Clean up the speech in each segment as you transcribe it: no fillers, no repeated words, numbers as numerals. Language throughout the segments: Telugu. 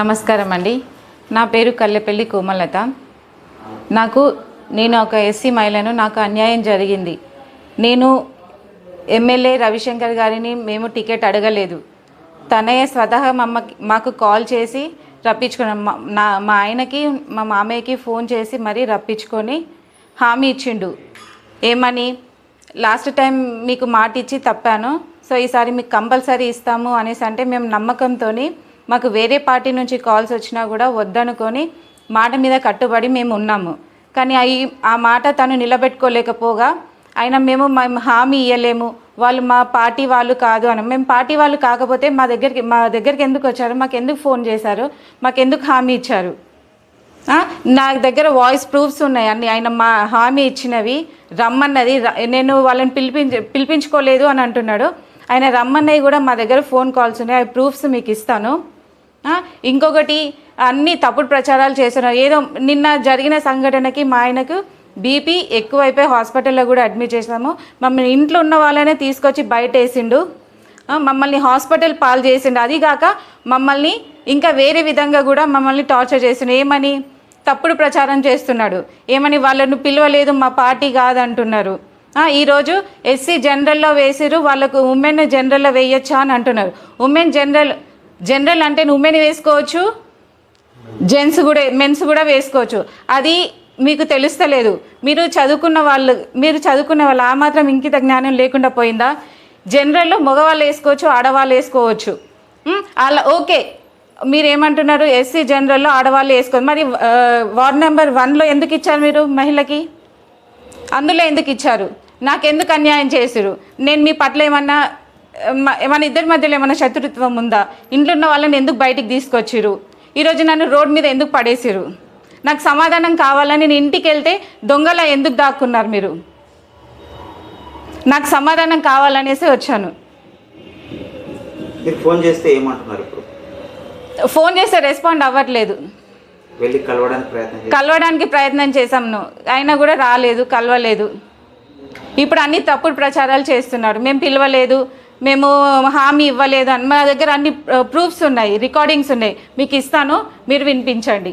నమస్కారం అండి. నా పేరు కల్లెపల్లి కోమలత. నేను ఒక ఎస్సీ మహిళను. నాకు అన్యాయం జరిగింది. నేను ఎమ్మెల్యే రవిశంకర్ గారిని మేము టికెట్ అడగలేదు. తనే స్వతహా మాకు కాల్ చేసి రప్పించుకున్నాం. మా ఆయనకి మా మామయ్యకి ఫోన్ చేసి మరీ రప్పించుకొని హామీ ఇచ్చిండు. ఏమని, లాస్ట్ టైం మీకు మాట ఇచ్చి తప్పాను, సో ఈసారి మీకు కంపల్సరీ ఇస్తాము అనేసి అంటే మేము నమ్మకంతో మాకు వేరే పార్టీ నుంచి కాల్స్ వచ్చినా కూడా వద్దనుకొని మాట మీద కట్టుబడి మేము ఉన్నాము. కానీ ఆ మాట తను నిలబెట్టుకోలేకపోగా మేము హామీ ఇవ్వలేము, వాళ్ళు మా పార్టీ వాళ్ళు కాదు అని. మేము పార్టీ వాళ్ళు కాకపోతే మా దగ్గరికి ఎందుకు వచ్చారు, మాకు ఎందుకు ఫోన్ చేశారు, మాకు ఎందుకు హామీ ఇచ్చారు? నా దగ్గర వాయిస్ ప్రూఫ్స్ ఉన్నాయి అన్ని. ఆయన మా హామీ ఇచ్చినవి రమ్మన్నది, నేను వాళ్ళని పిలిపించుకోలేదు అని అంటున్నాడు. ఆయన రమ్మన్నవి కూడా మా దగ్గర ఫోన్ కాల్స్ ఉన్నాయి, అవి ప్రూఫ్స్ మీకు ఇస్తాను. ఇంకొకటి, అన్ని తప్పుడు ప్రచారాలు చేస్తున్నారు. ఏదో నిన్న జరిగిన సంఘటనకి మా ఆయనకు బీపీ ఎక్కువైపోయి హాస్పిటల్లో కూడా అడ్మిట్ చేసాము. మమ్మల్ని ఇంట్లో ఉన్న వాళ్ళనే తీసుకొచ్చి బయట వేసిండు, మమ్మల్ని హాస్పిటల్ పాలు చేసిండు. అదిగాక మమ్మల్ని ఇంకా వేరే విధంగా కూడా మమ్మల్ని టార్చర్ చేసిండు. ఏమని తప్పుడు ప్రచారం చేస్తున్నాడు, ఏమని వాళ్ళను పిలవలేదు, మా పార్టీ కాదంటున్నారు. ఈరోజు ఎస్సీ జనరల్లో వేసిరు, వాళ్ళకు ఉమెన్ జనరల్లో వేయచ్చా అని అంటున్నారు. ఉమెన్ జనరల్ అంటే ఉమెన్ వేసుకోవచ్చు, మెన్స్ కూడా వేసుకోవచ్చు. అది మీకు తెలుస్తలేదు. మీరు చదువుకున్న వాళ్ళు ఆ మాత్రం ఇంకిత జ్ఞానం లేకుండా పోయిందా? జనరల్లో మగవాళ్ళు వేసుకోవచ్చు, ఆడవాళ్ళు వేసుకోవచ్చు. అలా ఓకే, మీరు ఏమంటున్నారు, ఎస్సీ జనరల్లో ఆడవాళ్ళు వేసుకోవచ్చు. మరి వార్డ్ నెంబర్ 1లో ఎందుకు ఇచ్చారు మీరు మహిళకి? అందులో ఎందుకు ఇచ్చారు? నాకెందుకు అన్యాయం చేసిరు? నేను మీ పట్ల ఏమన్నా ఇద్దరి మధ్యలో ఏమన్నా శత్రుత్వం ఉందా? ఇంట్లో ఉన్న వాళ్ళని ఎందుకు బయటికి తీసుకొచ్చిరు? ఈరోజు నన్ను రోడ్ మీద ఎందుకు పడేసిరు? నాకు సమాధానం కావాలని నేను ఇంటికి వెళ్తే దొంగలా ఎందుకు దాక్కున్నారు మీరు? నాకు సమాధానం కావాలనేసి వచ్చాను. ఫోన్ చేస్తే ఏమంటున్నారు? ఫోన్ చేస్తే రెస్పాండ్ అవ్వట్లేదు. కలవడానికి ప్రయత్నం చేశాను, అయినా కూడా రాలేదు, కలవలేదు. ఇప్పుడు అన్ని తప్పుడు ప్రచారాలు చేస్తున్నారు. మేము పిలవలేదు, మేము హామీ ఇవ్వలేదు అని. మా దగ్గర అన్ని ప్రూఫ్స్ ఉన్నాయి, రికార్డింగ్స్ ఉన్నాయి, మీకు ఇస్తాను, మీరు వినిపించండి.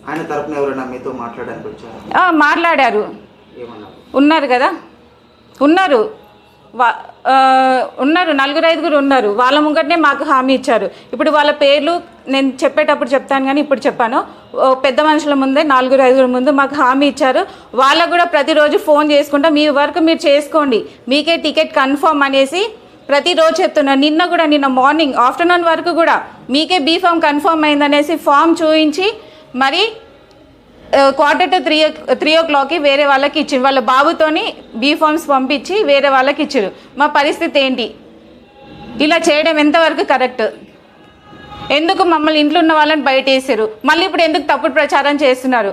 ఆయన తరపున ఎవరైనా మీతో మాట్లాడడానికి వచ్చారా? మాట్లాడారు, ఉన్నారు కదా, ఉన్నారు 4-5 ఉన్నారు. వాళ్ళ ముంగటనే మాకు హామీ ఇచ్చారు. ఇప్పుడు వాళ్ళ పేర్లు నేను చెప్పేటప్పుడు చెప్తాను, కానీ ఇప్పుడు చెప్పాను. పెద్ద మనుషుల ముందే 4-5 ముందు మాకు హామీ ఇచ్చారు. వాళ్ళకు కూడా ప్రతిరోజు ఫోన్ చేసుకుంటా మీ వర్క్ మీరు చేసుకోండి, మీకే టికెట్ కన్ఫర్మ్ అనేసి ప్రతిరోజు చెప్తున్నారు. నిన్న మార్నింగ్ ఆఫ్టర్నూన్ వరకు కూడా మీకే బీఫామ్ కన్ఫర్మ్ అయిందనేసి ఫామ్ చూపించి మరి 2:45 వేరే వాళ్ళకి ఇచ్చింది. వాళ్ళ బాబుతోని బీఫామ్స్ పంపించి వేరే వాళ్ళకి ఇచ్చారు. మా పరిస్థితి ఏంటి? ఇలా చేయడం ఎంతవరకు కరెక్ట్? ఎందుకు మమ్మల్ని ఇంట్లో ఉన్న వాళ్ళని బయట వేసారు? మళ్ళీ ఇప్పుడు ఎందుకు తప్పుడు ప్రచారం చేస్తున్నారు?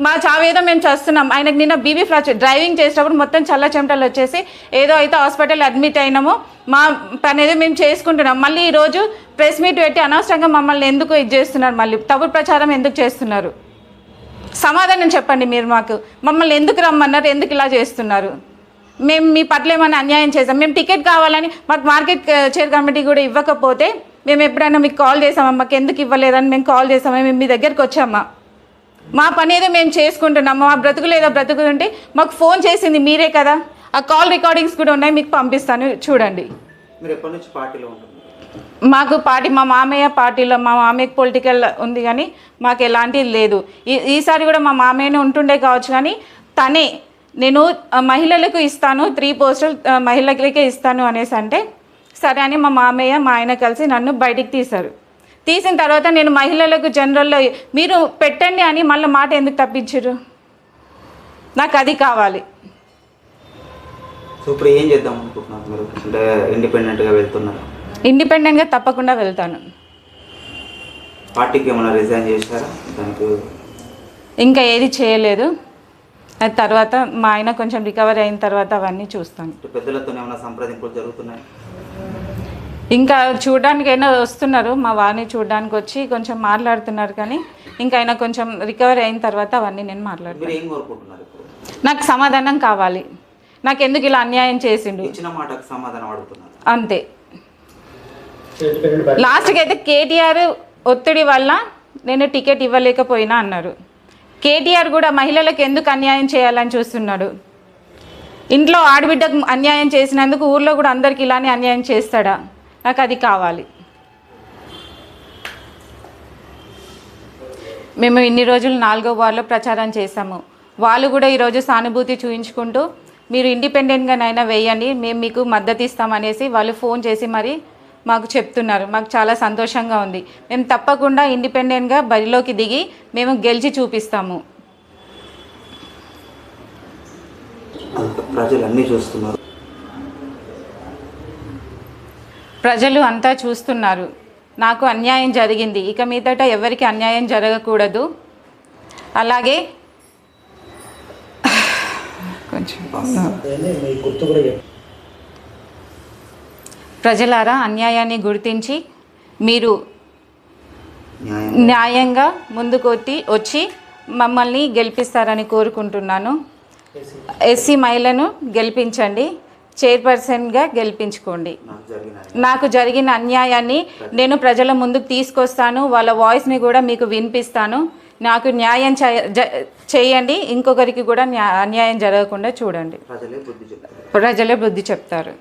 మా చావేదో మేము చేస్తున్నాం. ఆయనకు నిన్న బీబీ ఫ్రాక్చర్, డ్రైవింగ్ చేసేటప్పుడు మొత్తం చల్ల చెమటలు వచ్చేసి ఏదో అయితే హాస్పిటల్ అడ్మిట్ అయినామో మా పని ఏదో మేము చేసుకుంటున్నాం. మళ్ళీ ఈరోజు ప్రెస్ మీట్ పెట్టి అనవసరంగా మమ్మల్ని ఎందుకు చేస్తున్నారు? మళ్ళీ తప్పుడు ప్రచారం ఎందుకు చేస్తున్నారు? సమాధానం చెప్పండి. మీరు మమ్మల్ని ఎందుకు రమ్మన్నారు? ఎందుకు ఇలా చేస్తున్నారు? మేము మీ పట్ల ఏమైనా అన్యాయం చేసాం? మేము టికెట్ కావాలని మాకు మార్కెట్ చైర్ కమిటీ కూడా ఇవ్వకపోతే మేము ఎప్పుడైనా మీకు కాల్ చేసామా? మాకు ఎందుకు ఇవ్వలేదని మేము కాల్ చేసామా? మేము మీ దగ్గరికి వచ్చామా? మా పని ఏదో మేము చేసుకుంటున్నాము. మా బ్రతుకులు ఏదో బ్రతుకుతుంటే మాకు ఫోన్ చేసింది మీరే కదా. ఆ కాల్ రికార్డింగ్స్ కూడా ఉన్నాయి, మీకు పంపిస్తాను, చూడండి. మీరు ఎప్పటి నుంచి పార్టీలో ఉంటున్నారు? మాకు పార్టీ, మా మామయ్యకి పొలిటికల్ ఉంది, కానీ మాకు ఎలాంటిది లేదు. ఈసారి కూడా మా మామయ్యనే ఉంటుండే కావచ్చు, కానీ తనే నేను మహిళలకు ఇస్తాను, 3 పోస్టులు మహిళలకే ఇస్తాను అనేసి అంటే సరే అని మా మామయ్య మా ఆయన కలిసి నన్ను బయటికి తీశారు. తీసిన తర్వాత నేను మహిళలకు జనరల్లో మీరు పెట్టండి అని మళ్ళీ మాట ఎందుకు తప్పించారు? నాకు అది కావాలి. సో ఇప్పుడు ఏం చేద్దాం అనుకుంటున్నారు మీరు? అంటే ఇండిపెండెంట్గా వెళ్తున్నారు? ఇండిపెండెంట్గా తప్పకుండా వెళ్తాను. పార్టీకి ఏమైనా రిజైన్ చేశారా? దానికి ఇంకా ఏది చేయలేదు. అది తర్వాత మా ఆయన కొంచెం రికవరీ అయిన తర్వాత అవన్నీ చూస్తాను. పెద్దలతో ఏమైనా సంప్రదింపులు జరుగుతున్నాయి? ఇంకా చూడడానికైనా వస్తున్నారు, మా వారిని చూడడానికి వచ్చి కొంచెం మాట్లాడుతున్నారు, కానీ ఇంకా అయినా కొంచెం రికవరీ అయిన తర్వాత అవన్నీ నేను మాట్లాడుతాను. నాకు సమాధానం కావాలి. నాకు ఎందుకు ఇలా అన్యాయం చేసిండు? ఇచ్చిన మాటకు సమాధానం అడుగుతున్నారు అంతే. లాస్ట్కి అయితే కేటీఆర్ ఒత్తిడి వల్ల నేను టికెట్ ఇవ్వలేకపోయినా అన్నారు. కేటీఆర్ కూడా మహిళలకు ఎందుకు అన్యాయం చేయాలని చూస్తున్నాడు? ఇంట్లో ఆడబిడ్డకు అన్యాయం చేసినందుకు ఊర్లో కూడా అందరికి ఇలానే అన్యాయం చేస్తాడా? నాకు అది కావాలి. మేము ఇన్ని రోజులు 4వ వార్డులో ప్రచారం చేశాము. వాళ్ళు కూడా ఈరోజు సానుభూతి చూపించుకుంటూ మీరు ఇండిపెండెంట్గానైనా వేయండి, మేము మీకు మద్దతు ఇస్తామనేసి వాళ్ళు ఫోన్ చేసి మరి మాకు చెప్తున్నారు. మాకు చాలా సంతోషంగా ఉంది. మేము తప్పకుండా ఇండిపెండెంట్గా బరిలోకి దిగి మేము గెలిచి చూపిస్తాము. ప్రజలు అన్నీ చూస్తున్నారు. ప్రజలు అంతా చూస్తున్నారు. నాకు అన్యాయం జరిగింది, ఇక మీదట ఎవరికి అన్యాయం జరగకూడదు. అలాగే కొంచెం ప్రజలారా, అన్యాయాన్ని గుర్తించి మీరు న్యాయంగా ముందుకు వచ్చి మమ్మల్ని గెలిపిస్తారని కోరుకుంటున్నాను. ఎస్సీ మహిళను గెలిపించండి, చైర్పర్సన్గా గెలిపించుకోండి. నాకు జరిగిన అన్యాయాన్ని నేను ప్రజల ముందుకు తీసుకొస్తాను, వాళ్ళ వాయిస్ని కూడా మీకు వినిపిస్తాను. నాకు న్యాయం చేయండి, ఇంకొకరికి కూడా అన్యాయం జరగకుండా చూడండి. ప్రజలే బుద్ధి చెప్తారు.